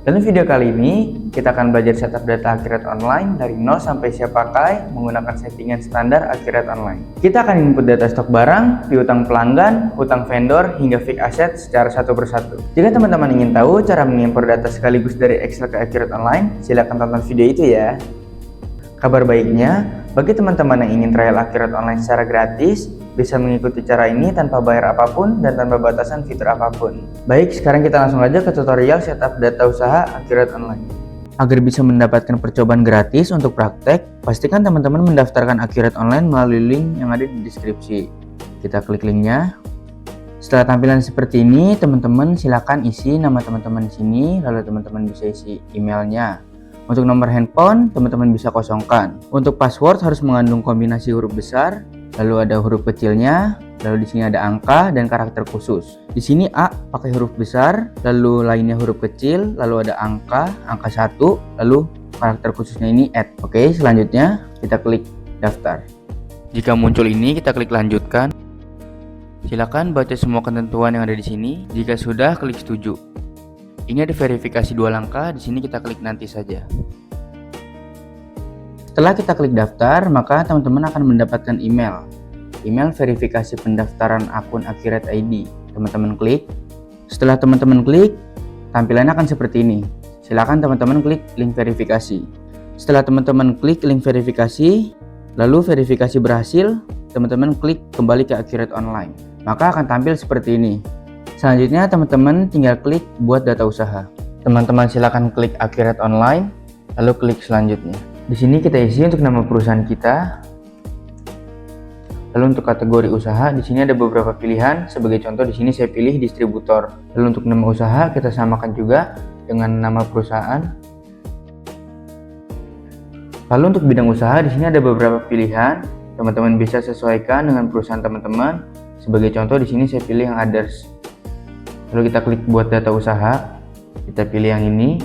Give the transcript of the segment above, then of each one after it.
Dalam video kali ini, kita akan belajar setup data Akhirat Online dari 0 sampai siap pakai menggunakan settingan standar Akhirat Online. Kita akan input data stok barang, piutang pelanggan, hutang vendor, hingga fixed asset secara satu persatu. Jika teman-teman ingin tahu cara mengimpor data sekaligus dari Excel ke Akhirat Online, silakan tonton video itu ya. Kabar baiknya, bagi teman-teman yang ingin trial Akhirat Online secara gratis, bisa mengikuti cara ini tanpa bayar apapun dan tanpa batasan fitur apapun. Baik, sekarang kita langsung aja ke tutorial setup data usaha Akhirat Online. Agar bisa mendapatkan percobaan gratis untuk praktek, pastikan teman-teman mendaftarkan Akhirat Online melalui link yang ada di deskripsi. Kita klik linknya. Setelah tampilan seperti ini, teman-teman silakan isi nama teman-teman di sini, lalu teman-teman bisa isi emailnya. Untuk nomor handphone, teman-teman bisa kosongkan. Untuk password harus mengandung kombinasi huruf besar, lalu ada huruf kecilnya, lalu di sini ada angka dan karakter khusus. Di sini A pakai huruf besar, lalu lainnya huruf kecil, lalu ada angka 1, lalu karakter khususnya ini @ Oke, selanjutnya kita klik daftar. Jika muncul ini, kita klik lanjutkan. Silakan baca semua ketentuan yang ada di sini. Jika sudah, klik setuju. Ini ada verifikasi 2 langkah, di sini kita klik nanti saja. Setelah kita klik daftar, maka teman-teman akan mendapatkan email verifikasi pendaftaran akun Akhirat ID. Teman-teman klik. Setelah teman-teman klik, tampilannya akan seperti ini. Silakan teman-teman klik link verifikasi. Setelah teman-teman klik link verifikasi, lalu verifikasi berhasil, teman-teman klik kembali ke Akhirat Online. Maka akan tampil seperti ini. Selanjutnya teman-teman tinggal klik buat data usaha. Teman-teman silakan klik Akhirat Online, lalu klik selanjutnya. Di sini kita isi untuk nama perusahaan kita. Lalu untuk kategori usaha, di sini ada beberapa pilihan. Sebagai contoh di sini saya pilih distributor. Lalu untuk nama usaha kita samakan juga dengan nama perusahaan. Lalu untuk bidang usaha, di sini ada beberapa pilihan. Teman-teman bisa sesuaikan dengan perusahaan teman-teman. Sebagai contoh di sini saya pilih yang others. Lalu kita klik buat data usaha. Kita pilih yang ini.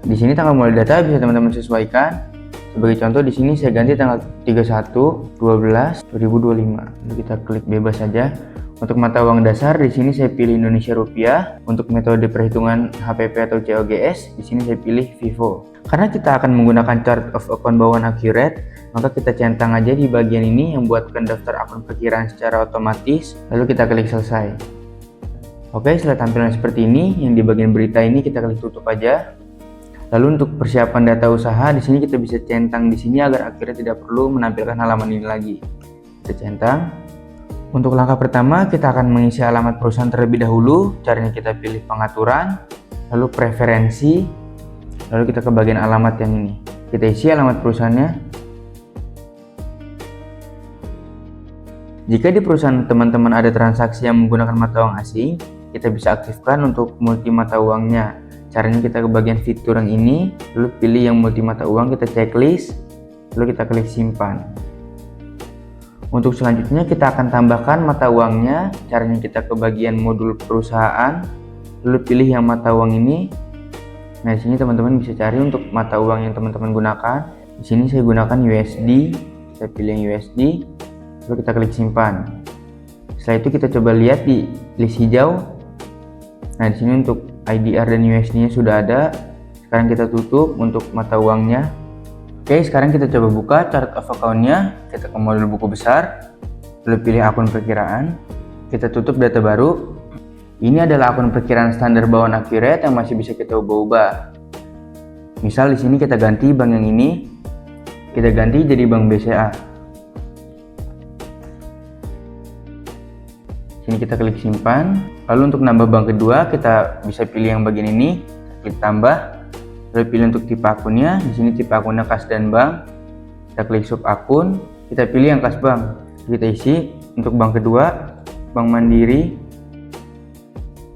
Di sini tanggal mulai data bisa teman-teman sesuaikan. Sebagai contoh di sini saya ganti tanggal 31/12/2025. Lalu kita klik bebas saja. Untuk mata uang dasar di sini saya pilih Indonesia Rupiah. Untuk metode perhitungan HPP atau COGS di sini saya pilih Vivo. Karena kita akan menggunakan chart of account bawaan Akhirat, maka kita centang aja di bagian ini yang buatkan daftar akun perkiraan secara otomatis. Lalu kita klik selesai. Oke, setelah tampilan seperti ini, yang di bagian berita ini kita klik tutup aja. Lalu untuk persiapan data usaha, di sini kita bisa centang di sini agar Akhirat tidak perlu menampilkan halaman ini lagi. Kita centang. Untuk langkah pertama, kita akan mengisi alamat perusahaan terlebih dahulu. Caranya kita pilih pengaturan, lalu preferensi, lalu kita ke bagian alamat yang ini. Kita isi alamat perusahaannya. Jika di perusahaan teman-teman ada transaksi yang menggunakan mata uang asing, kita bisa aktifkan untuk multi mata uangnya. Caranya kita ke bagian fitur yang ini, lalu pilih yang multi mata uang, kita checklist, lalu kita klik simpan. Untuk selanjutnya kita akan tambahkan mata uangnya. Caranya kita ke bagian modul perusahaan, lalu pilih yang mata uang ini. Nah, di sini teman-teman bisa cari untuk mata uang yang teman-teman gunakan. Di sini saya gunakan USD, saya pilih yang USD, lalu kita klik simpan. Setelah itu kita coba lihat di list hijau. Nah, di sini untuk IDR dan USD-nya sudah ada. Sekarang kita tutup untuk mata uangnya. Oke, sekarang kita coba buka chart of account-nya. Kita ke modul buku besar, lalu pilih akun perkiraan. Kita tutup data baru. Ini adalah akun perkiraan standar bawaan Akhirat yang masih bisa kita ubah-ubah. Misal di sini kita ganti bank yang ini, kita ganti jadi bank BCA. Sini kita klik simpan. Lalu untuk nambah bank kedua, kita bisa pilih yang bagian ini, klik tambah. Lalu pilih untuk tipe akunnya. Di sini tipe akunnya kas dan bank. Kita klik sub akun. Kita pilih yang kas bank. Kita isi untuk bank kedua, Bank Mandiri.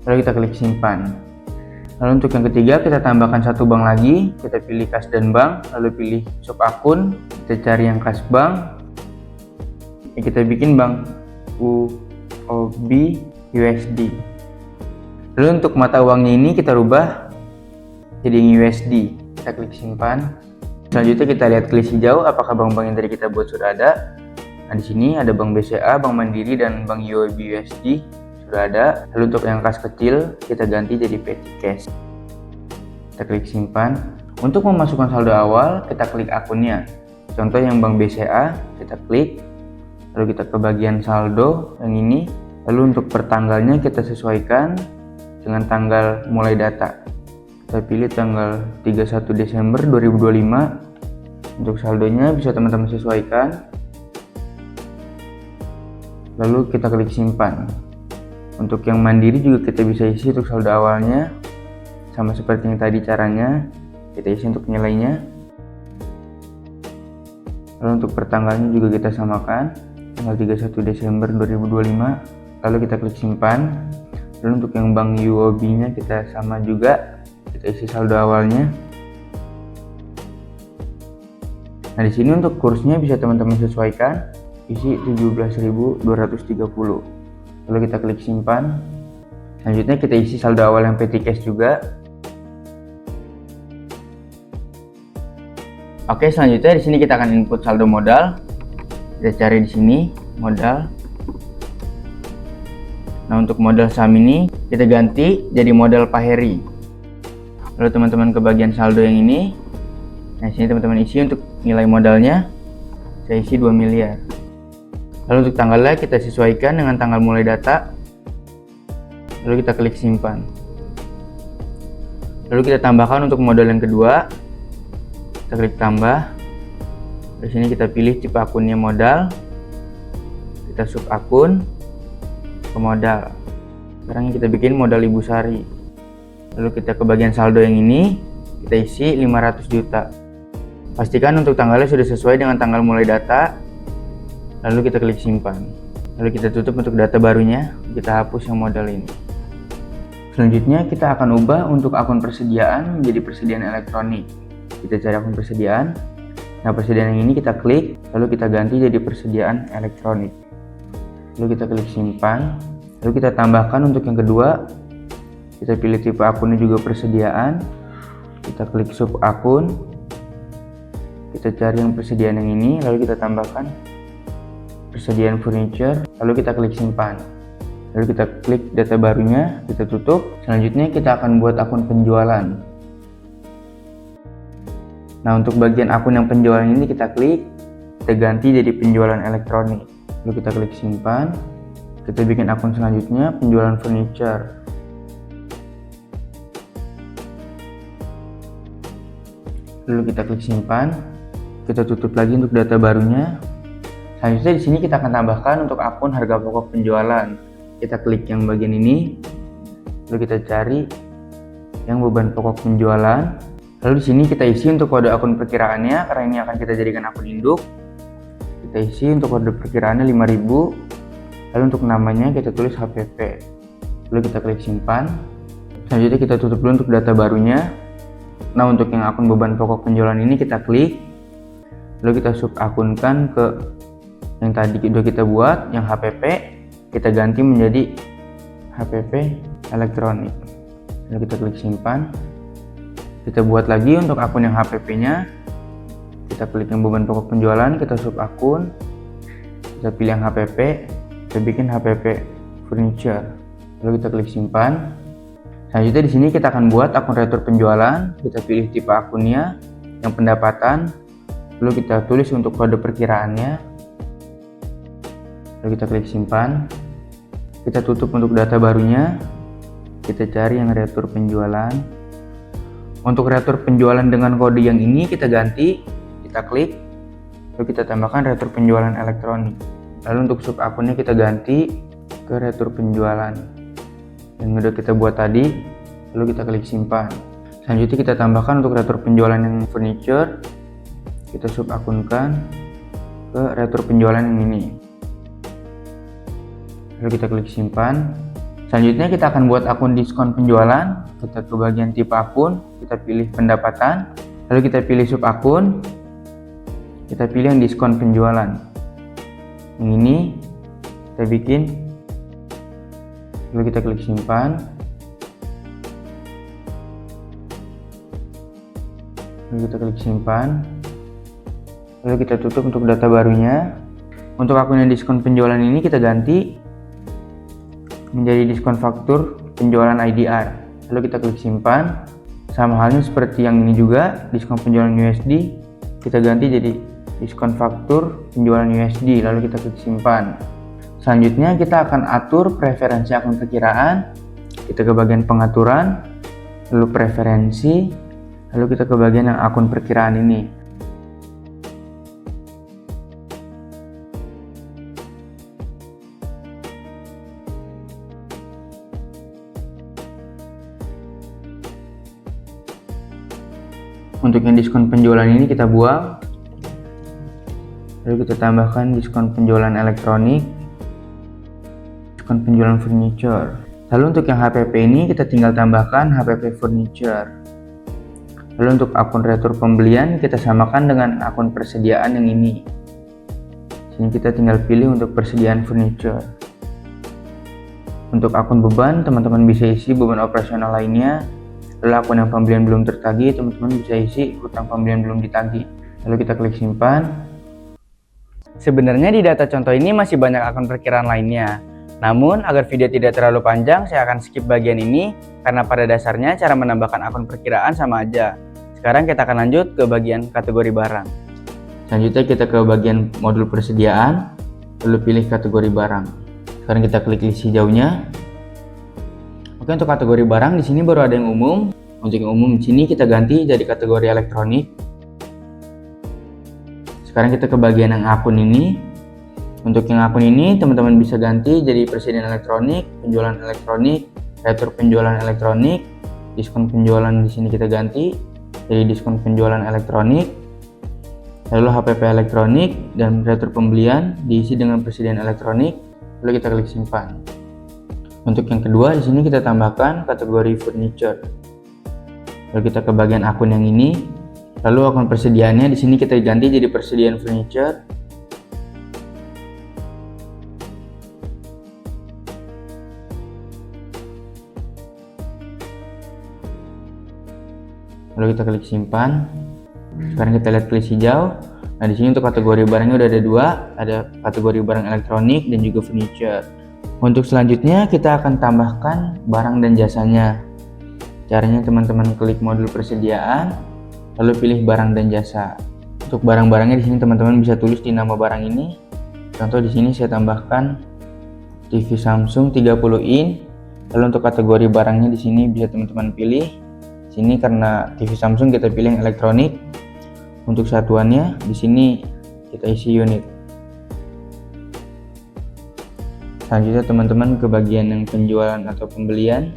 Lalu kita klik simpan. Lalu untuk yang ketiga, kita tambahkan satu bank lagi. Kita pilih kas dan bank. Lalu pilih sub akun. Kita cari yang kas bank. Kita bikin bank UOB USD. Lalu untuk mata uangnya ini kita rubah jadi USD. Kita klik simpan. Selanjutnya kita lihat list hijau apakah bank-bank yang tadi kita buat sudah ada. Nah, di sini ada Bank BCA, Bank Mandiri, dan Bank UOB USD sudah ada. Lalu untuk yang kas kecil kita ganti jadi Petty Cash. kita klik simpan. Untuk memasukkan saldo awal, kita klik akunnya. Contoh yang Bank BCA, kita klik, lalu kita ke bagian saldo yang ini. Lalu untuk pertanggalnya kita sesuaikan dengan tanggal mulai data. Kita pilih tanggal 31 Desember 2025. Untuk saldonya bisa teman-teman sesuaikan. Lalu kita klik simpan. Untuk yang mandiri juga kita bisa isi untuk saldo awalnya. Sama seperti yang tadi caranya, kita isi untuk nilainya. Lalu untuk pertanggalnya juga kita samakan, tanggal 31 Desember 2025. Lalu kita klik simpan. Lalu untuk yang bank UOB-nya kita sama juga, kita isi saldo awalnya. Nah, di sini untuk kursnya bisa teman-teman sesuaikan, isi 17.230. Lalu kita klik simpan. Selanjutnya kita isi saldo awal yang petty cash juga. Oke, selanjutnya di sini kita akan input saldo modal. Kita cari di sini modal. Nah, untuk modal saham ini kita ganti jadi modal Pak Heri. Lalu teman-teman ke bagian saldo yang ini. Nah, sini teman-teman isi untuk nilai modalnya. Saya isi 2 miliar. Lalu untuk tanggalnya kita sesuaikan dengan tanggal mulai data. Lalu kita klik simpan. Lalu kita tambahkan untuk modal yang kedua. Kita klik tambah. Di sini kita pilih tipe akunnya modal. Kita sub akun ke modal. Sekarang kita bikin modal Ibu Sari. Lalu kita ke bagian saldo yang ini. Kita isi 500 juta. Pastikan untuk tanggalnya sudah sesuai dengan tanggal mulai data. Lalu kita klik simpan. Lalu kita tutup untuk data barunya. Kita hapus yang modal ini. Selanjutnya kita akan ubah untuk akun persediaan menjadi persediaan elektronik. Kita cari akun persediaan. Nah, persediaan yang ini kita klik. Lalu kita ganti jadi persediaan elektronik. Lalu kita klik simpan. Lalu kita tambahkan untuk yang kedua. Kita pilih tipe akunnya juga persediaan. Kita klik sub akun. Kita cari yang persediaan yang ini, lalu kita tambahkan persediaan furniture, lalu kita klik simpan. Lalu kita klik data barunya, kita tutup. Selanjutnya kita akan buat akun penjualan. Nah, untuk bagian akun yang penjualan ini kita klik, kita ganti jadi penjualan elektronik. Lalu kita klik simpan. Kita bikin akun selanjutnya, penjualan furniture. Lalu kita klik simpan. Kita tutup lagi untuk data barunya. Selanjutnya di sini kita akan tambahkan untuk akun harga pokok penjualan. Kita klik yang bagian ini. Lalu kita cari yang beban pokok penjualan. Lalu di sini kita isi untuk kode akun perkiraannya, karena ini akan kita jadikan akun induk. Kita isi untuk kode perkiraannya 5000. Lalu untuk namanya kita tulis HPP. Lalu kita klik simpan. Selanjutnya kita tutup dulu untuk data barunya. Nah, untuk yang akun beban pokok penjualan ini kita klik. Lalu kita sub akunkan ke yang tadi sudah kita buat, yang HPP. Kita ganti menjadi HPP elektronik. Lalu kita klik simpan. Kita buat lagi untuk akun yang HPP-nya. Kita klik yang beban pokok penjualan, kita sub akun. Kita pilih yang HPP. Kita bikin HPP furniture. Lalu kita klik simpan. Selanjutnya di sini kita akan buat akun retur penjualan. Kita pilih tipe akunnya, yang pendapatan. Lalu kita tulis untuk kode perkiraannya. Lalu kita klik simpan. Kita tutup untuk data barunya. Kita cari yang retur penjualan. Untuk retur penjualan dengan kode yang ini kita ganti. Kita klik. Lalu kita tambahkan retur penjualan elektronik. Lalu untuk sub akunnya kita ganti ke retur penjualan yang udah kita buat tadi. Lalu kita klik simpan. Selanjutnya kita tambahkan untuk retur penjualan yang furniture. Kita sub akunkan ke retur penjualan yang ini. Lalu kita klik simpan. Selanjutnya kita akan buat akun diskon penjualan. Kita ke bagian tipe akun, kita pilih pendapatan, lalu kita pilih sub akun, kita pilih yang diskon penjualan. Yang ini kita bikin, lalu kita klik simpan. Lalu kita klik simpan. Lalu kita tutup untuk data barunya. Untuk akun yang diskon penjualan ini kita ganti menjadi diskon faktur penjualan IDR. Lalu kita klik simpan. Sama halnya seperti yang ini juga, diskon penjualan USD kita ganti jadi diskon faktur penjualan USD, lalu kita klik simpan. Selanjutnya kita akan atur preferensi akun perkiraan. Kita ke bagian pengaturan, lalu preferensi, lalu kita ke bagian yang akun perkiraan ini. Untuk yang diskon penjualan ini kita buang, lalu kita tambahkan diskon penjualan elektronik, diskon penjualan furniture. Lalu untuk yang HPP ini kita tinggal tambahkan HPP furniture. Lalu untuk akun retur pembelian kita samakan dengan akun persediaan yang ini. Sini kita tinggal pilih untuk persediaan furniture. Untuk akun beban, teman-teman bisa isi beban operasional lainnya. Lalu akun yang pembelian belum tertagih, teman-teman bisa isi hutang pembelian belum ditagih. Lalu kita klik simpan. Sebenarnya di data contoh ini masih banyak akun perkiraan lainnya. Namun agar video tidak terlalu panjang, saya akan skip bagian ini karena pada dasarnya cara menambahkan akun perkiraan sama aja. Sekarang kita akan lanjut ke bagian kategori barang. Selanjutnya kita ke bagian modul persediaan, lalu pilih kategori barang. Sekarang kita klik list hijaunya. Oke, untuk kategori barang di sini baru ada yang umum. Untuk yang umum di sini kita ganti jadi kategori elektronik. Sekarang kita ke bagian yang akun ini. Untuk yang akun ini teman-teman bisa ganti jadi persediaan elektronik, penjualan elektronik, retur penjualan elektronik, diskon penjualan di sini kita ganti jadi diskon penjualan elektronik. Lalu HPP elektronik dan retur pembelian diisi dengan persediaan elektronik. Lalu kita klik simpan. Untuk yang kedua di sini kita tambahkan kategori furniture. Lalu kita ke bagian akun yang ini. Lalu akun persediaannya di sini kita ganti jadi persediaan furniture. Lalu kita klik simpan. Sekarang kita lihat list hijau. Nah, di sini untuk kategori barangnya udah ada dua, ada kategori barang elektronik dan juga furniture. Untuk selanjutnya kita akan tambahkan barang dan jasanya. Caranya teman-teman klik modul persediaan, lalu pilih barang dan jasa. Untuk barang-barangnya di sini teman-teman bisa tulis di nama barang ini. Contoh di sini saya tambahkan TV Samsung 30 in. Lalu untuk kategori barangnya di sini bisa teman-teman pilih. Di sini karena TV Samsung kita pilih yang elektronik. Untuk satuannya di sini kita isi unit. Selanjutnya teman-teman ke bagian yang penjualan atau pembelian.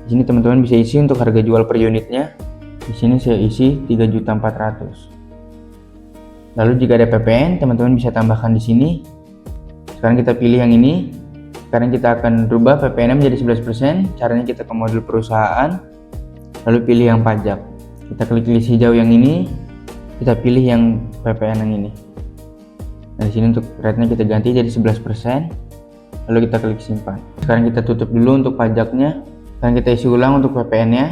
Di sini teman-teman bisa isi untuk harga jual per unitnya. Di sini saya isi 3.400.000. Lalu jika ada PPN, teman-teman bisa tambahkan di sini. Sekarang kita pilih yang ini. Sekarang kita akan rubah PPN menjadi 11%. Caranya kita ke modul perusahaan, lalu pilih yang pajak. Kita klik list hijau yang ini. Kita pilih yang PPN yang ini. Nah, di sini untuk rate-nya kita ganti jadi 11%. Lalu kita klik simpan. Sekarang kita tutup dulu untuk pajaknya. Sekarang kita isi ulang untuk PPN-nya.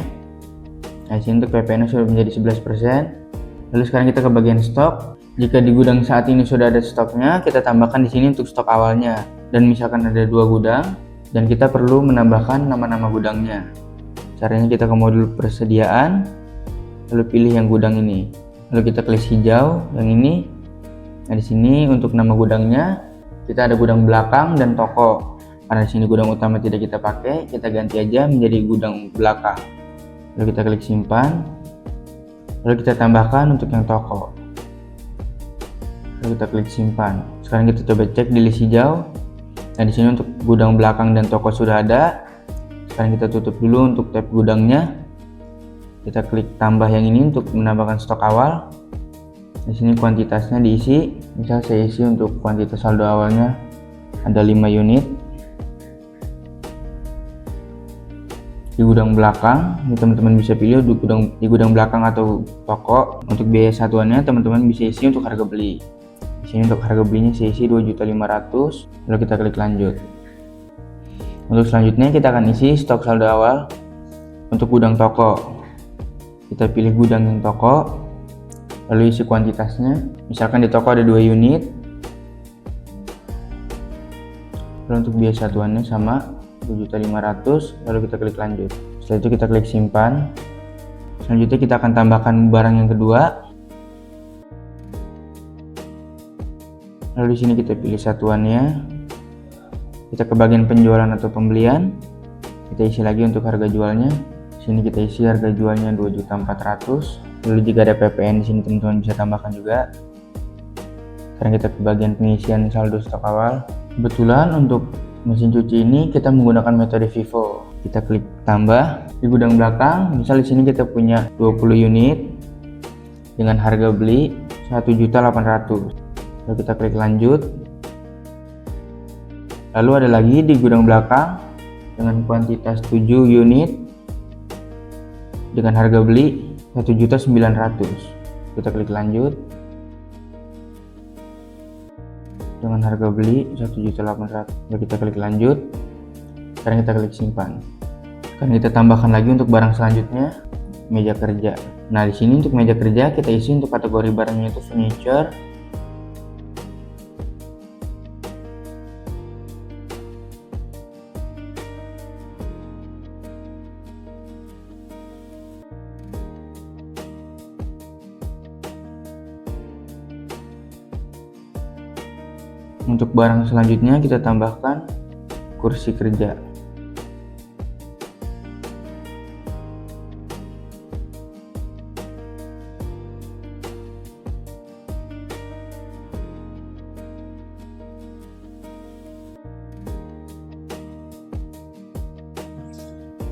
Nah, di sini untuk PPN-nya sudah menjadi 11%. Lalu sekarang kita ke bagian stok. Jika di gudang saat ini sudah ada stoknya, kita tambahkan di sini untuk stok awalnya. Dan misalkan ada 2 gudang, dan kita perlu menambahkan nama-nama gudangnya. Caranya kita ke modul persediaan, lalu pilih yang gudang ini. Lalu kita klik hijau yang ini. Nah, di sini untuk nama gudangnya kita ada gudang belakang dan toko. Karena di sini gudang utama tidak kita pakai, kita ganti aja menjadi gudang belakang. Lalu kita klik simpan. Lalu kita tambahkan untuk yang toko. Lalu kita klik simpan. Sekarang kita coba cek di list hijau. Nah, di sini untuk gudang belakang dan toko sudah ada. Sekarang kita tutup dulu untuk tab gudangnya. Kita klik tambah yang ini untuk menambahkan stok awal. Di sini kuantitasnya diisi. Misal saya isi untuk kuantitas saldo awalnya ada 5 unit. Di gudang belakang, teman-teman bisa pilih di gudang belakang atau toko. Untuk biaya satuannya teman-teman bisa isi untuk harga beli. Di sini untuk harga belinya saya isi 2.500.000. Lalu kita klik lanjut. Untuk selanjutnya kita akan isi stok saldo awal untuk gudang toko. Kita pilih gudang yang toko, lalu isi kuantitasnya. Misalkan di toko ada 2 unit. Lalu untuk biaya satuannya sama 2.500.000. Lalu kita klik lanjut. Setelah itu kita klik simpan. Selanjutnya kita akan tambahkan barang yang kedua. Lalu di sini kita pilih satuannya. Kita ke bagian penjualan atau pembelian. Kita isi lagi untuk harga jualnya. Di sini kita isi harga jualnya 2.400.000. Lalu jika ada PPN di sini teman-teman bisa tambahkan juga. Sekarang kita ke bagian pengisian saldo stok awal. Kebetulan untuk mesin cuci ini kita menggunakan metode FIFO. Kita klik tambah di gudang belakang. Misal di sini kita punya 20 unit dengan harga beli 1.800.000. Lalu kita klik lanjut. Lalu ada lagi di gudang belakang dengan kuantitas 7 unit dengan harga beli 1.900.000. Kita klik lanjut. Dengan harga beli 1.800.000. Lalu kita klik lanjut. Sekarang kita klik simpan. Sekarang kita tambahkan lagi untuk barang selanjutnya, meja kerja. Nah, di sini untuk meja kerja kita isi untuk kategori barangnya itu furniture. Untuk barang selanjutnya kita tambahkan kursi kerja.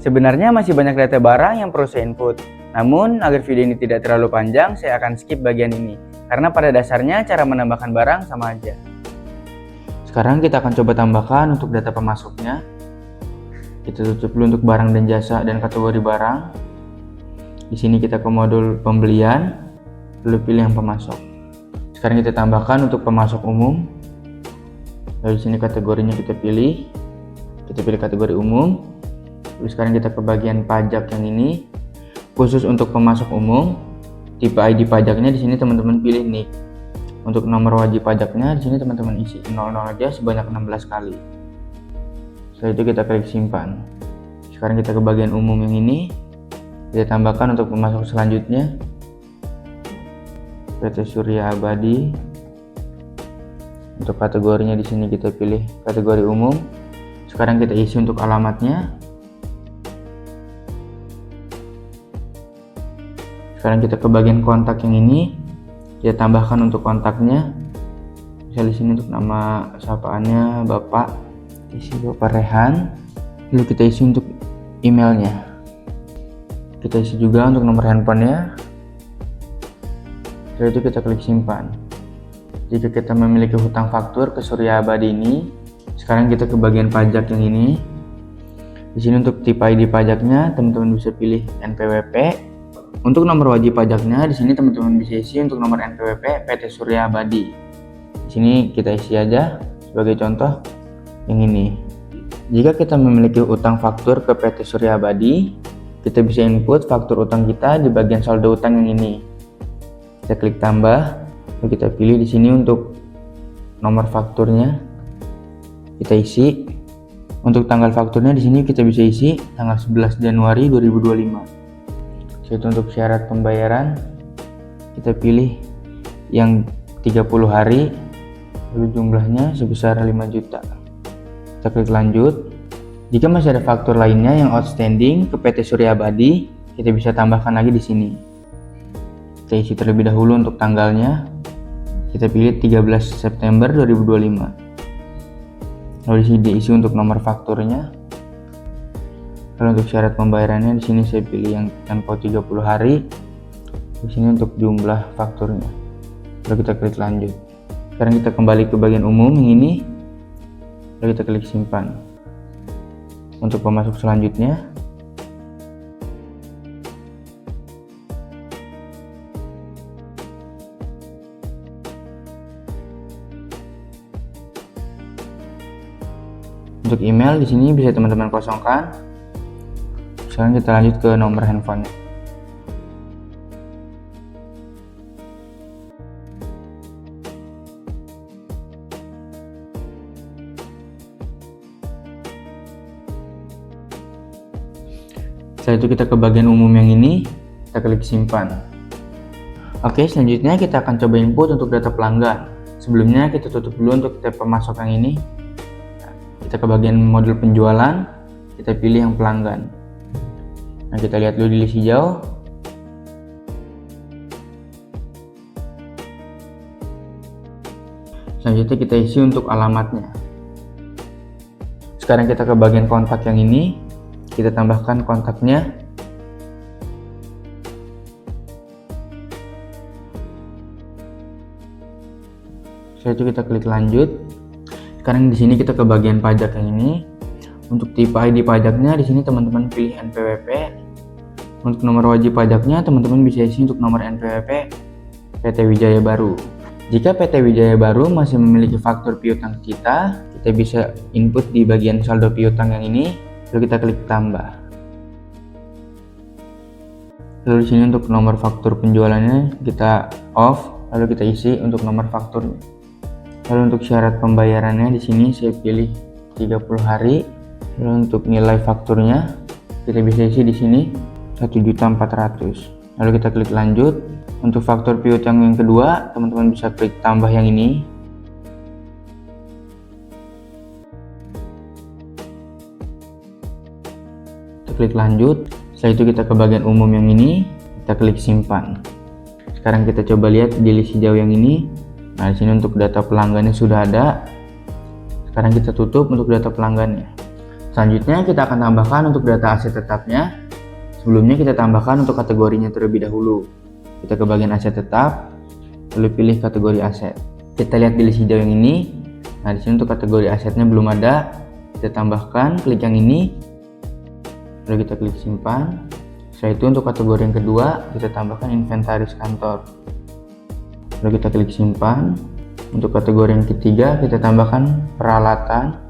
Sebenarnya masih banyak data barang yang perlu saya input. Namun, agar video ini tidak terlalu panjang, saya akan skip bagian ini. Karena pada dasarnya cara menambahkan barang sama aja. Sekarang kita akan coba tambahkan untuk data pemasoknya. Kita tutup dulu untuk barang dan jasa dan kategori barang. Di sini kita ke modul pembelian, lalu pilih yang pemasok. Sekarang kita tambahkan untuk pemasok umum. Lalu di sini kategorinya kita pilih kategori umum. Lalu sekarang kita ke bagian pajak yang ini, khusus untuk pemasok umum. Tipe ID pajaknya di sini teman-teman pilih NIK. Untuk nomor wajib pajaknya di sini teman-teman isi 00 aja sebanyak 16 kali. Setelah itu kita klik simpan. Sekarang kita ke bagian umum yang ini. Kita tambahkan untuk pemasok selanjutnya PT Surya Abadi. Untuk kategorinya di sini kita pilih kategori umum. Sekarang kita isi untuk alamatnya. Sekarang kita ke bagian kontak yang ini. Kita tambahkan untuk kontaknya. Misal di sini untuk nama sapaannya Bapak, isi Bapak Rehan. Lalu kita isi untuk emailnya. Kita isi juga untuk nomor handphonenya. Setelah itu kita klik simpan. Jika kita memiliki hutang faktur ke Surya Abadi ini, sekarang kita ke bagian pajak yang ini. Di sini untuk tipe ID pajaknya teman-teman bisa pilih NPWP. Untuk nomor wajib pajaknya di sini teman-teman bisa isi untuk nomor NPWP PT Surya Abadi. Di sini kita isi aja sebagai contoh yang ini. Jika kita memiliki utang faktur ke PT Surya Abadi, kita bisa input faktur utang kita di bagian saldo utang yang ini. Kita klik tambah, lalu kita pilih di sini untuk nomor fakturnya. Kita isi. Untuk tanggal fakturnya di sini kita bisa isi tanggal 11 Januari 2025. Itu untuk syarat pembayaran kita pilih yang 30 hari, lalu jumlahnya sebesar 5 juta. Kita klik lanjut. Jika masih ada faktur lainnya yang outstanding ke PT Surya Abadi, kita bisa tambahkan lagi di sini. Kita isi terlebih dahulu untuk tanggalnya. Kita pilih 13 September 2025. Lalu di sini diisi untuk nomor fakturnya. Kalau untuk syarat pembayarannya di sini saya pilih yang tempo 30 hari. Di sini untuk jumlah fakturnya. Lalu kita klik lanjut. Sekarang kita kembali ke bagian umum yang ini. Lalu kita klik simpan. Untuk pemasok selanjutnya, untuk email di sini bisa teman-teman kosongkan. Sekarang kita lanjut ke nomor handphone. Setelah itu kita ke bagian umum yang ini, kita klik simpan. Oke, selanjutnya kita akan coba input untuk data pelanggan. Sebelumnya kita tutup dulu untuk tab pemasok yang ini. Kita ke bagian modul penjualan, kita pilih yang pelanggan. Nah, kita lihat dulu di list hijau. Selanjutnya kita isi untuk alamatnya. Sekarang kita ke bagian kontak yang ini, kita tambahkan kontaknya. Setelah itu kita klik lanjut. Sekarang di sini kita ke bagian pajak yang ini. Untuk tipe ID pajaknya di sini teman-teman pilih NPWP. Untuk nomor wajib pajaknya teman-teman bisa isi untuk nomor NPWP PT Wijaya Baru. Jika PT Wijaya Baru masih memiliki faktur piutang kita bisa input di bagian saldo piutang yang ini, lalu kita klik tambah. Lalu di sini untuk nomor faktur penjualannya kita off, lalu kita isi untuk nomor fakturnya. Lalu untuk syarat pembayarannya di sini saya pilih 30 hari. Lalu untuk nilai fakturnya kita bisa isi di sini 1.400.000. Lalu kita klik lanjut. Untuk faktur piutang yang kedua, teman-teman bisa klik tambah yang ini. Kita klik lanjut. Setelah itu kita ke bagian umum yang ini, kita klik simpan. Sekarang kita coba lihat di list hijau yang ini. Nah, di sini untuk data pelanggannya sudah ada. Sekarang kita tutup untuk data pelanggannya. Selanjutnya kita akan tambahkan untuk data aset tetapnya. Sebelumnya kita tambahkan untuk kategorinya terlebih dahulu. Kita ke bagian aset tetap, lalu pilih kategori aset. Kita lihat di list hijau yang ini. Nah, di sini untuk kategori asetnya belum ada. Kita tambahkan, klik yang ini, lalu kita klik simpan. Setelah itu untuk kategori yang kedua, kita tambahkan inventaris kantor. Lalu kita klik simpan. Untuk kategori yang ketiga, kita tambahkan peralatan.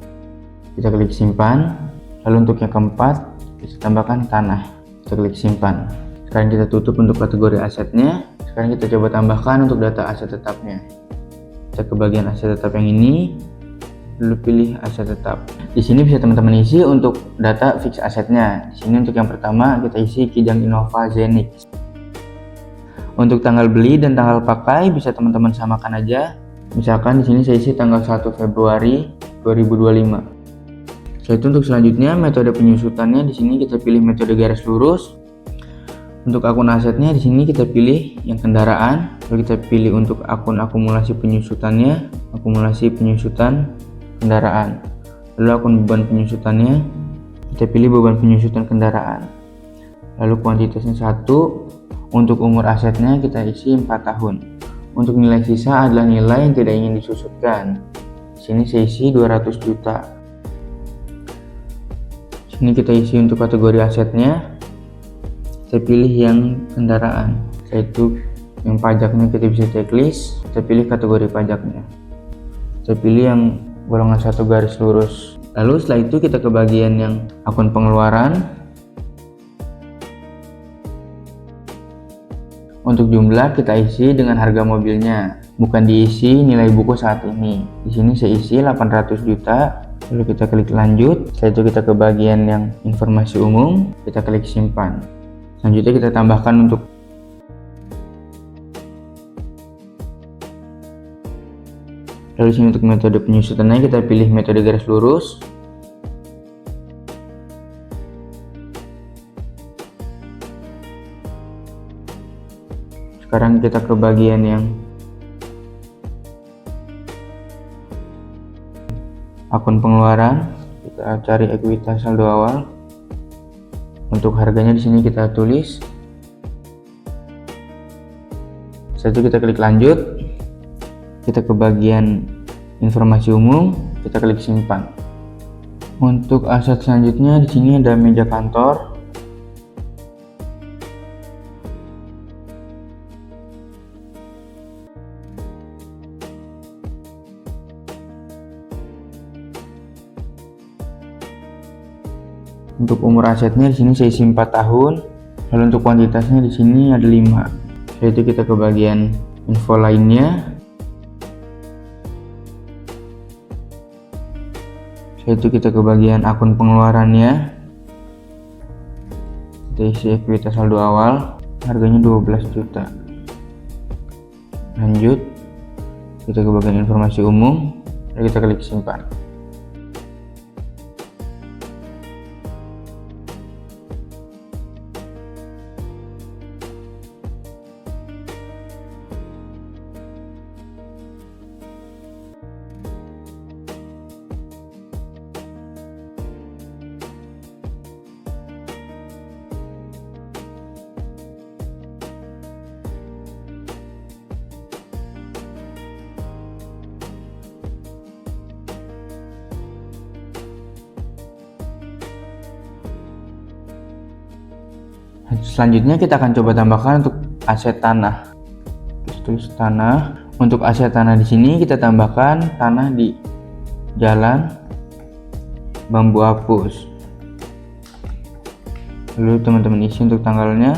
Kita klik simpan. Lalu untuk yang keempat, kita tambahkan tanah. Kita klik simpan. Sekarang kita tutup untuk kategori asetnya. Sekarang kita coba tambahkan untuk data aset tetapnya. Kita ke bagian aset tetap yang ini, lalu pilih aset tetap. Di sini bisa teman-teman isi untuk data fix asetnya. Di sini untuk yang pertama kita isi Kijang Innova Zenix. Untuk tanggal beli dan tanggal pakai bisa teman-teman samakan aja. Misalkan di sini saya isi tanggal 1 Februari 2025. Setelah itu untuk selanjutnya metode penyusutannya di sini kita pilih metode garis lurus. Untuk akun asetnya di sini kita pilih yang kendaraan, lalu kita pilih untuk akun akumulasi penyusutannya, akumulasi penyusutan kendaraan. Lalu akun beban penyusutannya kita pilih beban penyusutan kendaraan. Lalu kuantitasnya 1, untuk umur asetnya kita isi 4 tahun. Untuk nilai sisa adalah nilai yang tidak ingin disusutkan. Di sini saya isi 200 juta. Di sini kita isi untuk kategori asetnya. Saya pilih yang kendaraan, yaitu yang pajaknya kita bisa checklist. Kita pilih kategori pajaknya. Saya pilih yang golongan 1 garis lurus. Lalu setelah itu kita ke bagian yang akun pengeluaran. Untuk jumlah kita isi dengan harga mobilnya, bukan diisi nilai buku saat ini. Di sini saya isi 800 juta. Lalu kita klik lanjut. Setelah itu kita ke bagian yang informasi umum, kita klik simpan. Selanjutnya kita tambahkan untuk lalu sini untuk metode penyusutannya kita pilih metode garis lurus. Sekarang kita ke bagian yang akun pengeluaran, kita cari ekuitas saldo awal. Untuk harganya di sini kita tulis. Setelah itu kita klik lanjut. Kita ke bagian informasi umum, kita klik simpan. Untuk aset selanjutnya di sini ada meja kantor. Untuk umur asetnya di sini saya isi 4 tahun. Lalu untuk kuantitasnya di sini ada 5. Setelah itu kita ke bagian info lainnya. Setelah itu kita ke bagian akun pengeluarannya. Kita isi ekuitas saldo awal. harganya 12 juta. Lanjut, kita ke bagian informasi umum, lalu kita klik simpan. Selanjutnya kita akan coba tambahkan untuk aset tanah. Tulis tanah. Untuk aset tanah di sini kita tambahkan tanah di Jalan Bambu Apus. Lalu teman-teman isi untuk tanggalnya.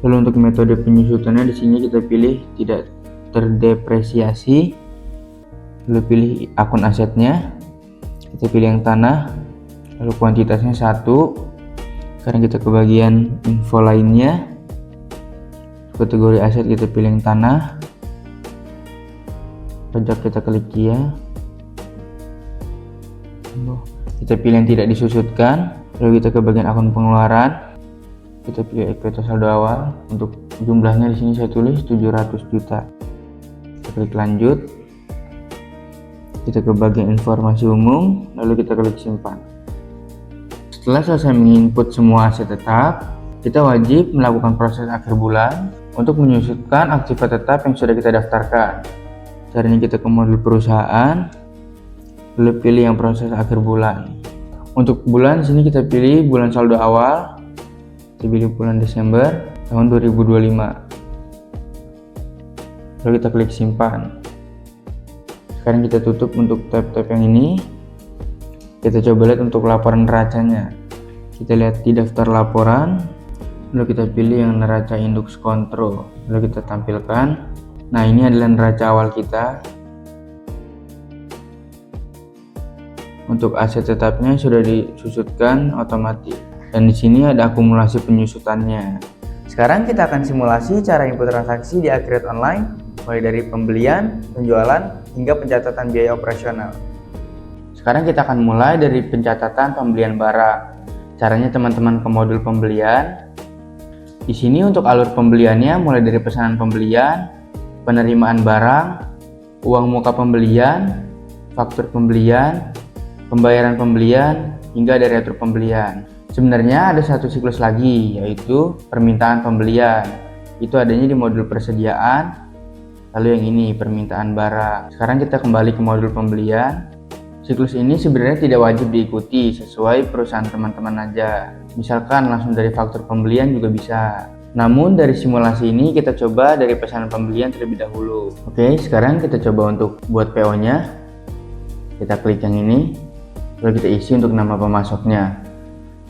Lalu untuk metode penyusutannya di sini kita pilih tidak terdepresiasi. Lalu pilih akun asetnya. Kita pilih yang tanah. Lalu kuantitasnya 1. Sekarang kita ke bagian info lainnya. Kategori aset kita pilih yang tanah. Pajak kita klik ya. Kita pilih yang tidak disusutkan. Lalu kita ke bagian akun pengeluaran. Kita pilih ekuitas saldo awal. Untuk jumlahnya di sini saya tulis 700 juta. Kita klik lanjut. Kita ke bagian informasi umum. Lalu kita klik simpan. Setelah selesai menginput semua aset tetap, kita wajib melakukan proses akhir bulan untuk menyusutkan aktiva tetap yang sudah kita daftarkan. Caranya kita ke modul perusahaan, lalu pilih yang proses akhir bulan. Untuk bulan sini kita pilih bulan saldo awal, kita pilih bulan Desember tahun 2025. Lalu kita klik simpan. Sekarang kita tutup untuk tab-tab yang ini. Kita coba lihat untuk laporan neracanya. Kita lihat di daftar laporan, lalu kita pilih yang neraca indeks kontrol, lalu kita tampilkan. Nah, ini adalah neraca awal kita. Untuk aset tetapnya sudah disusutkan otomatis, dan di sini ada akumulasi penyusutannya. Sekarang kita akan simulasi cara input transaksi di Accurate Online, mulai dari pembelian, penjualan, hingga pencatatan biaya operasional. Sekarang kita akan mulai dari pencatatan pembelian barang. Caranya teman-teman ke modul pembelian. Di sini untuk alur pembeliannya mulai dari pesanan pembelian, penerimaan barang, uang muka pembelian, faktur pembelian, pembayaran pembelian, hingga ada retur pembelian. Sebenarnya ada satu siklus lagi, yaitu permintaan pembelian. Itu adanya di modul persediaan. Lalu yang ini permintaan barang. Sekarang kita kembali ke modul pembelian. Siklus ini sebenarnya tidak wajib diikuti, sesuai perusahaan teman-teman aja. Misalkan langsung dari faktur pembelian juga bisa. Namun dari simulasi ini kita coba dari pesanan pembelian terlebih dahulu. Oke, sekarang kita coba untuk buat PO-nya. Kita klik yang ini, lalu kita isi untuk nama pemasoknya.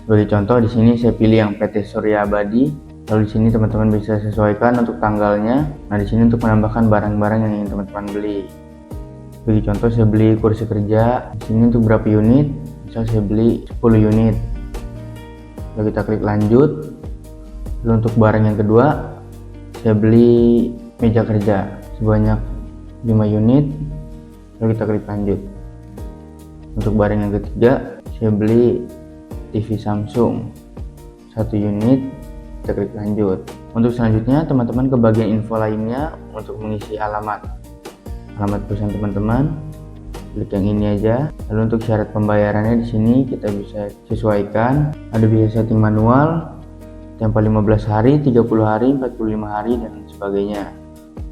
Sebagai contoh di sini saya pilih yang PT Surya Abadi. Lalu di sini teman-teman bisa sesuaikan untuk tanggalnya. Nah, di sini untuk menambahkan barang-barang yang ingin teman-teman beli. Bagi contoh saya beli kursi kerja, di sini untuk berapa unit, misal saya beli 10 unit. Lalu kita klik lanjut. Lalu untuk barang yang kedua, saya beli meja kerja sebanyak 5 unit. Lalu kita klik lanjut. Untuk barang yang ketiga, saya beli TV Samsung 1 unit. Kita klik lanjut. Untuk selanjutnya teman-teman ke bagian info lainnya untuk mengisi alamat perusahaan teman-teman, klik yang ini aja. Lalu untuk syarat pembayarannya di sini kita bisa sesuaikan. Ada bisa setting manual, tempo 15 hari, 30 hari, 45 hari dan sebagainya.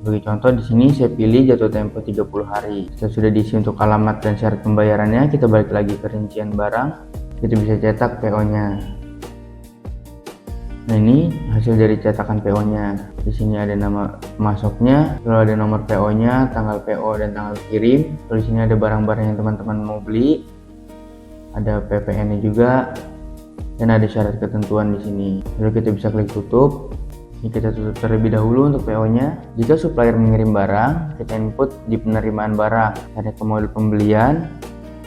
Sebagai contoh di sini saya pilih jatuh tempo 30 hari. Kita sudah diisi untuk alamat dan syarat pembayarannya, kita balik lagi ke rincian barang. Kita bisa cetak PO-nya. Nah, ini hasil dari cetakan PO-nya. Di sini ada nama pemasoknya, lalu ada nomor PO-nya, tanggal PO dan tanggal kirim. Lalu di sini ada barang-barang yang teman-teman mau beli. Ada PPN-nya juga. Dan ada syarat ketentuan di sini. Lalu kita bisa klik tutup. Ini kita tutup terlebih dahulu untuk PO-nya. Jika supplier mengirim barang, kita input di penerimaan barang. Ada ke modul pembelian,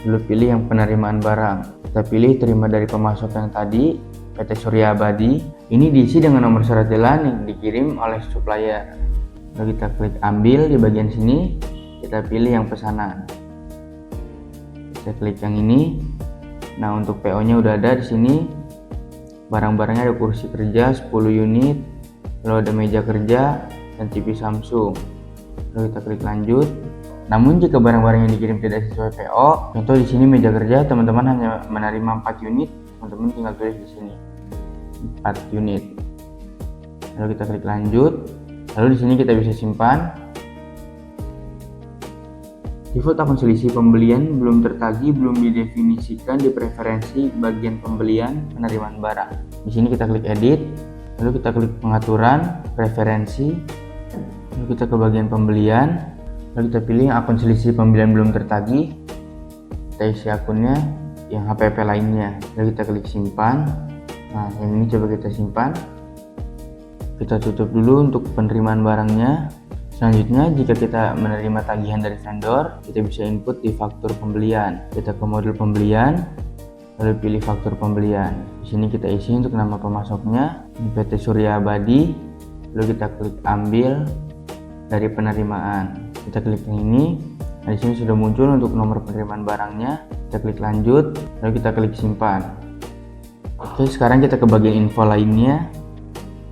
lalu pilih yang penerimaan barang. Kita pilih terima dari pemasok yang tadi, PT Surya Abadi. Ini diisi dengan nomor surat jalan yang dikirim oleh supplier. Lalu kita klik ambil di bagian sini, kita pilih yang pesanan. Kita klik yang ini. Nah, untuk PO-nya udah ada di sini. Barang-barangnya ada kursi kerja 10 unit, lalu ada meja kerja dan TV Samsung. Lalu kita klik lanjut. Namun jika barang-barang yang dikirim tidak sesuai PO, contoh di sini meja kerja teman-teman hanya menerima 4 unit, teman-teman tinggal tulis di sini 4 unit. Lalu kita klik lanjut. Lalu di sini kita bisa simpan. Default akun selisih pembelian belum tertagih, belum didefinisikan di preferensi bagian pembelian penerimaan barang. Di sini kita klik edit, lalu kita klik pengaturan, preferensi, lalu kita ke bagian pembelian. Lalu kita pilih akun selisih pembelian belum tertagih, kita isi akunnya yang HPP lainnya, lalu kita klik simpan. Nah, yang ini coba kita simpan, kita tutup dulu untuk penerimaan barangnya. Selanjutnya, jika kita menerima tagihan dari vendor, kita bisa input di faktur pembelian. Kita ke modul pembelian, lalu pilih faktur pembelian. Di sini kita isi untuk nama pemasoknya, PT Surya Abadi, lalu kita klik ambil dari penerimaan. Kita klik yang ini. Nah, di sini sudah muncul untuk nomor penerimaan barangnya. Kita klik lanjut, lalu kita klik simpan. Oke, sekarang kita ke bagian info lainnya.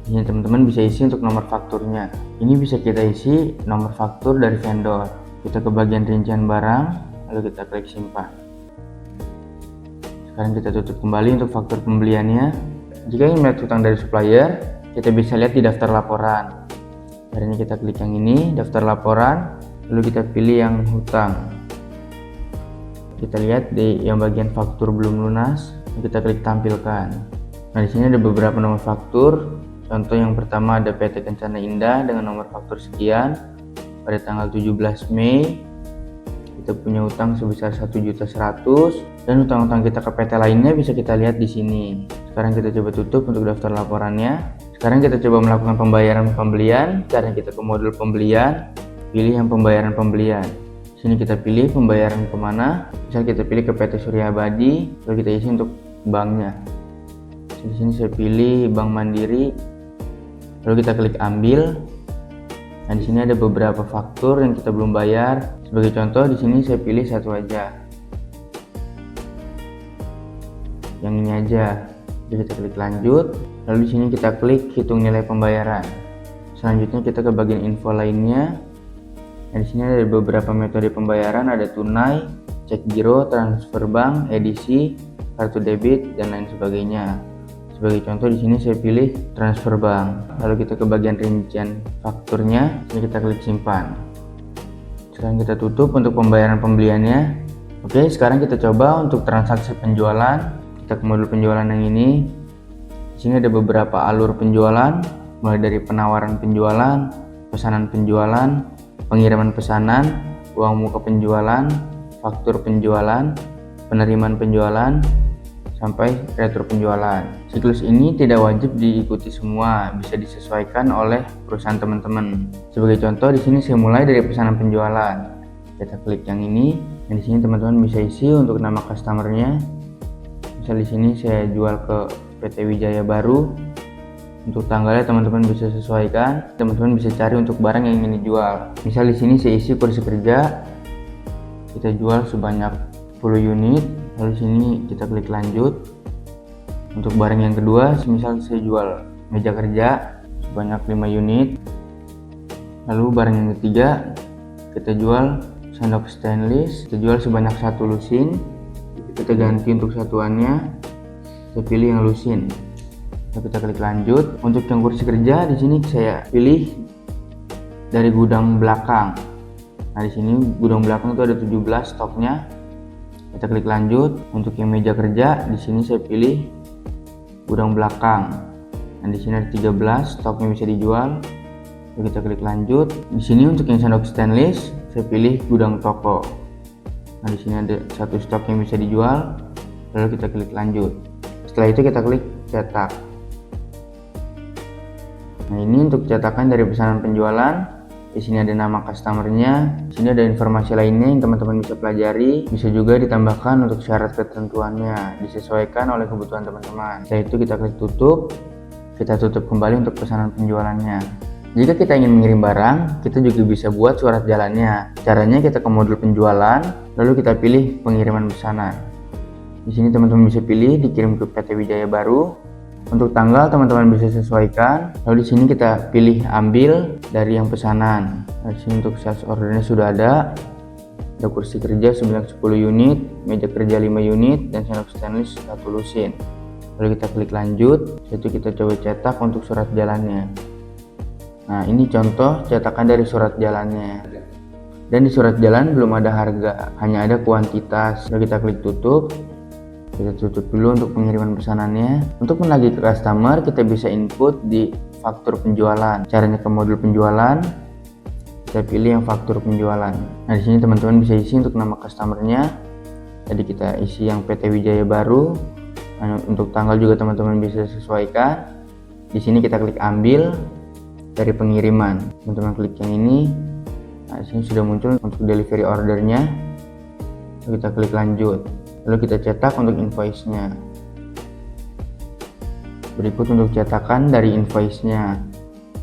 Ini teman-teman bisa isi untuk nomor fakturnya. Ini bisa kita isi nomor faktur dari vendor. Kita ke bagian rincian barang, lalu kita klik simpan. Sekarang kita tutup kembali untuk faktur pembeliannya. Jika ingin melihat hutang dari supplier, kita bisa lihat di daftar laporan. Caranya kita klik yang ini, daftar laporan, lalu kita pilih yang hutang. Kita lihat di yang bagian faktur belum lunas, kita klik tampilkan. Nah, di sini ada beberapa nomor faktur. Contoh yang pertama ada PT Kencana Indah dengan nomor faktur sekian pada tanggal 17 Mei. Kita punya utang sebesar 1.100.000 dan utang-utang kita ke PT lainnya bisa kita lihat di sini. Sekarang kita coba tutup untuk daftar laporannya. Sekarang kita coba melakukan pembayaran pembelian. Caranya kita ke modul pembelian, pilih yang pembayaran pembelian. Sini kita pilih pembayaran kemana. Misal kita pilih ke PT Surya Abadi, lalu kita isi untuk banknya. Di sini saya pilih Bank Mandiri. Lalu kita klik ambil. Nah, di sini ada beberapa faktur yang kita belum bayar. Sebagai contoh, di sini saya pilih satu aja. Yang ini aja. Jadi kita klik lanjut. Lalu di sini kita klik hitung nilai pembayaran. Selanjutnya kita ke bagian info lainnya. Nah, di sini ada beberapa metode pembayaran, ada tunai, cek giro, transfer bank, edisi, kartu debit, dan lain sebagainya. Sebagai contoh di sini saya pilih transfer bank. Lalu kita ke bagian rincian fakturnya, sini kita klik simpan. Sekarang kita tutup untuk pembayaran pembeliannya. Oke, sekarang kita coba untuk transaksi penjualan. Kita ke modul penjualan yang ini. Di sini ada beberapa alur penjualan, mulai dari penawaran penjualan, pesanan penjualan, pengiriman pesanan, uang muka penjualan, faktur penjualan, penerimaan penjualan, sampai retur penjualan. Siklus ini tidak wajib diikuti semua, bisa disesuaikan oleh perusahaan teman-teman. Sebagai contoh di sini saya mulai dari pesanan penjualan. Kita klik yang ini, dan di sini teman-teman bisa isi untuk nama customernya. Misal di sini saya jual ke PT Wijaya Baru. Untuk tanggalnya teman-teman bisa sesuaikan. Teman-teman bisa cari untuk barang yang ingin dijual. Misal di sini saya isi kursi kerja. Kita jual sebanyak 10 unit. Lalu sini kita klik lanjut. Untuk barang yang kedua, misal saya jual meja kerja sebanyak 5 unit. Lalu barang yang ketiga, kita jual sendok stainless, kita jual sebanyak 1 lusin. Kita ganti untuk satuannya, saya pilih yang lusin. Lalu kita klik lanjut. Untuk yang kursi kerja di sini saya pilih dari gudang belakang. Nah, di sini gudang belakang itu ada 17 stoknya. Kita klik lanjut. Untuk yang meja kerja di sini saya pilih gudang belakang. Nah, di sini ada 13 stoknya bisa dijual. Lalu kita klik lanjut. Di sini untuk yang sendok stainless saya pilih gudang toko. Nah, di sini ada 1 stok yang bisa dijual. Lalu kita klik lanjut. Setelah itu kita klik cetak. Nah, ini untuk cetakan dari pesanan penjualan. Di sini ada nama customernya, di sini ada informasi lainnya yang teman-teman bisa pelajari. Bisa juga ditambahkan untuk syarat ketentuannya, disesuaikan oleh kebutuhan teman-teman. Setelah itu kita klik tutup, kita tutup kembali untuk pesanan penjualannya. Jika kita ingin mengirim barang, kita juga bisa buat surat jalannya. Caranya kita ke modul penjualan, lalu kita pilih pengiriman pesanan. Di sini teman-teman bisa pilih dikirim ke PT Wijaya Baru. Untuk tanggal teman-teman bisa sesuaikan. Lalu di sini kita pilih ambil dari yang pesanan. Nah, di sini untuk sales ordernya sudah ada. Ada kursi kerja sebanyak 10 unit, meja kerja 5 unit, dan sendok stainless 1 lusin. Lalu kita klik lanjut. Setelah itu kita coba cetak untuk surat jalannya. Nah, ini contoh cetakan dari surat jalannya. Dan di surat jalan belum ada harga, hanya ada kuantitas. Lalu kita klik tutup. Kita tutup dulu untuk pengiriman pesanannya. Untuk menagih ke customer, kita bisa input di faktur penjualan. Caranya ke modul penjualan, kita pilih yang faktur penjualan. Nah, di sini teman-teman bisa isi untuk nama customernya. Tadi kita isi yang PT Wijaya Baru. Nah, untuk tanggal juga teman-teman bisa sesuaikan. Di sini kita klik ambil dari pengiriman. Teman-teman klik yang ini. Nah, di sini sudah muncul untuk delivery ordernya. Lalu kita klik lanjut. Lalu kita cetak untuk invoice-nya. Berikut untuk cetakan dari invoice-nya.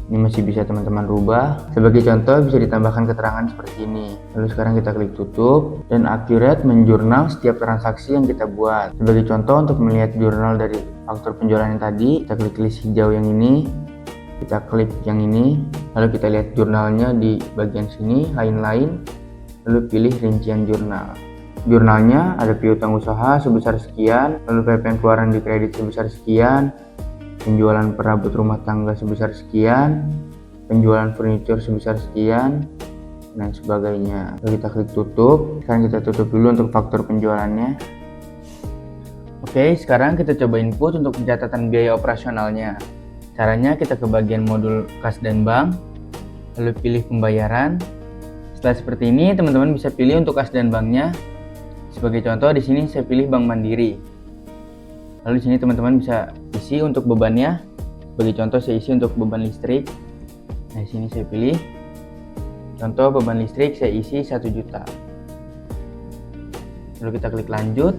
Ini masih bisa teman-teman rubah. Sebagai contoh bisa ditambahkan keterangan seperti ini. Lalu sekarang kita klik tutup dan accurate menjurnal setiap transaksi yang kita buat. Sebagai contoh untuk melihat jurnal dari faktur penjualan yang tadi, kita klik list hijau yang ini. Kita klik yang ini. Lalu kita lihat jurnalnya di bagian sini, lain-lain. Lalu pilih rincian jurnal. Jurnalnya ada piutang usaha sebesar sekian, lalu PP keluaran di kredit sebesar sekian, penjualan perabot rumah tangga sebesar sekian, penjualan furniture sebesar sekian, dan sebagainya. Lalu kita klik tutup. Sekarang kita tutup dulu untuk faktur penjualannya. Oke, sekarang kita coba input untuk pencatatan biaya operasionalnya. Caranya kita ke bagian modul kas dan bank, lalu pilih pembayaran. Setelah seperti ini, teman-teman bisa pilih untuk kas dan banknya. Sebagai contoh di sini saya pilih Bank Mandiri. Lalu di sini teman-teman bisa isi untuk bebannya. Sebagai contoh saya isi untuk beban listrik. Nah, di sini saya pilih contoh beban listrik, saya isi 1 juta. Lalu kita klik lanjut.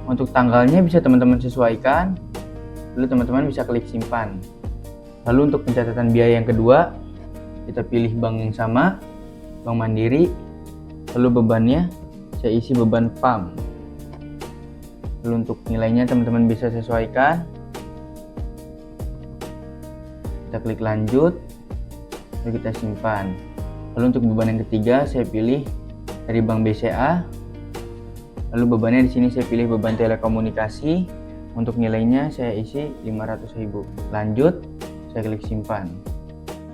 Untuk tanggalnya bisa teman-teman sesuaikan. Lalu teman-teman bisa klik simpan. Lalu untuk pencatatan biaya yang kedua, kita pilih bank yang sama, Bank Mandiri. Lalu bebannya saya isi beban PAM. Lalu untuk nilainya teman-teman bisa sesuaikan. Kita klik lanjut, lalu kita simpan. Lalu untuk beban yang ketiga saya pilih dari Bank BCA. Lalu bebannya di sini saya pilih beban telekomunikasi. Untuk nilainya saya isi 500.000. Lanjut, saya klik simpan.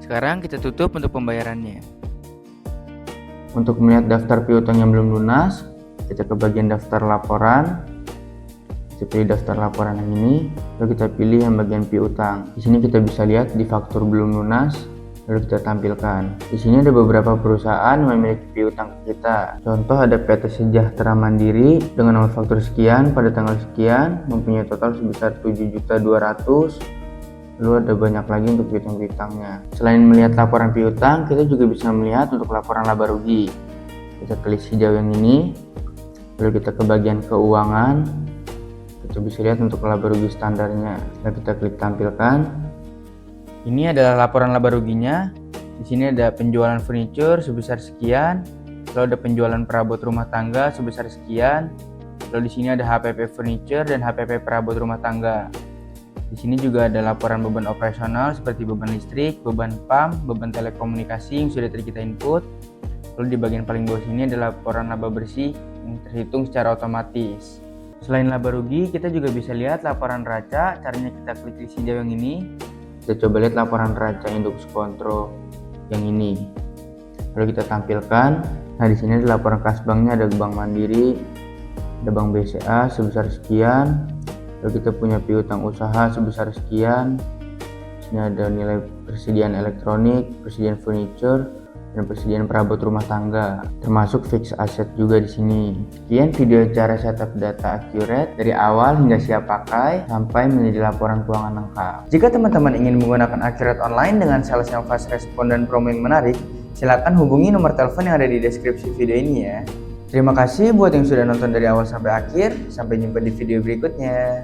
Sekarang kita tutup untuk pembayarannya. Untuk melihat daftar piutang yang belum lunas, kita ke bagian daftar laporan. Kita pilih daftar laporan yang ini, lalu kita pilih yang bagian piutang. Di sini kita bisa lihat di faktur belum lunas, lalu kita tampilkan. Di sini ada beberapa perusahaan yang memiliki piutang ke kita. Contoh ada PT Sejahtera Mandiri dengan nomor faktur sekian pada tanggal sekian, mempunyai total sebesar 7.200.000. Lalu ada banyak lagi untuk piutang-piutangnya. Selain melihat laporan piutang, kita juga bisa melihat untuk laporan laba rugi. Kita klik hijau yang ini, lalu kita ke bagian keuangan. Kita bisa lihat untuk laba rugi standarnya. Lalu kita klik tampilkan. Ini adalah laporan laba ruginya. Di sini ada penjualan furniture sebesar sekian, lalu ada penjualan perabot rumah tangga sebesar sekian, lalu di sini ada HPP furniture dan HPP perabot rumah tangga. Di sini juga ada laporan beban operasional seperti beban listrik, beban PAM, beban telekomunikasi yang sudah tadi kita input. Lalu di bagian paling bawah sini ada laporan laba bersih yang terhitung secara otomatis. Selain laba rugi, kita juga bisa lihat laporan neraca. Caranya kita klik list hijau yang ini. Kita coba lihat laporan neraca indeks kontrol yang ini. Lalu kita tampilkan. Nah, di sini ada laporan kas banknya, ada Bank Mandiri, ada Bank BCA sebesar sekian. Lalu kita punya piutang usaha sebesar sekian. Di sini ada nilai persediaan elektronik, persediaan furniture, dan persediaan perabot rumah tangga, termasuk fixed asset juga di sini. Sekian video cara setup data Accurate dari awal hingga siap pakai sampai menjadi laporan keuangan lengkap. Jika teman-teman ingin menggunakan Accurate Online dengan sales yang fast respon dan promo yang menarik, silakan hubungi nomor telepon yang ada di deskripsi video ini ya. Terima kasih buat yang sudah nonton dari awal sampai akhir. Sampai jumpa di video berikutnya.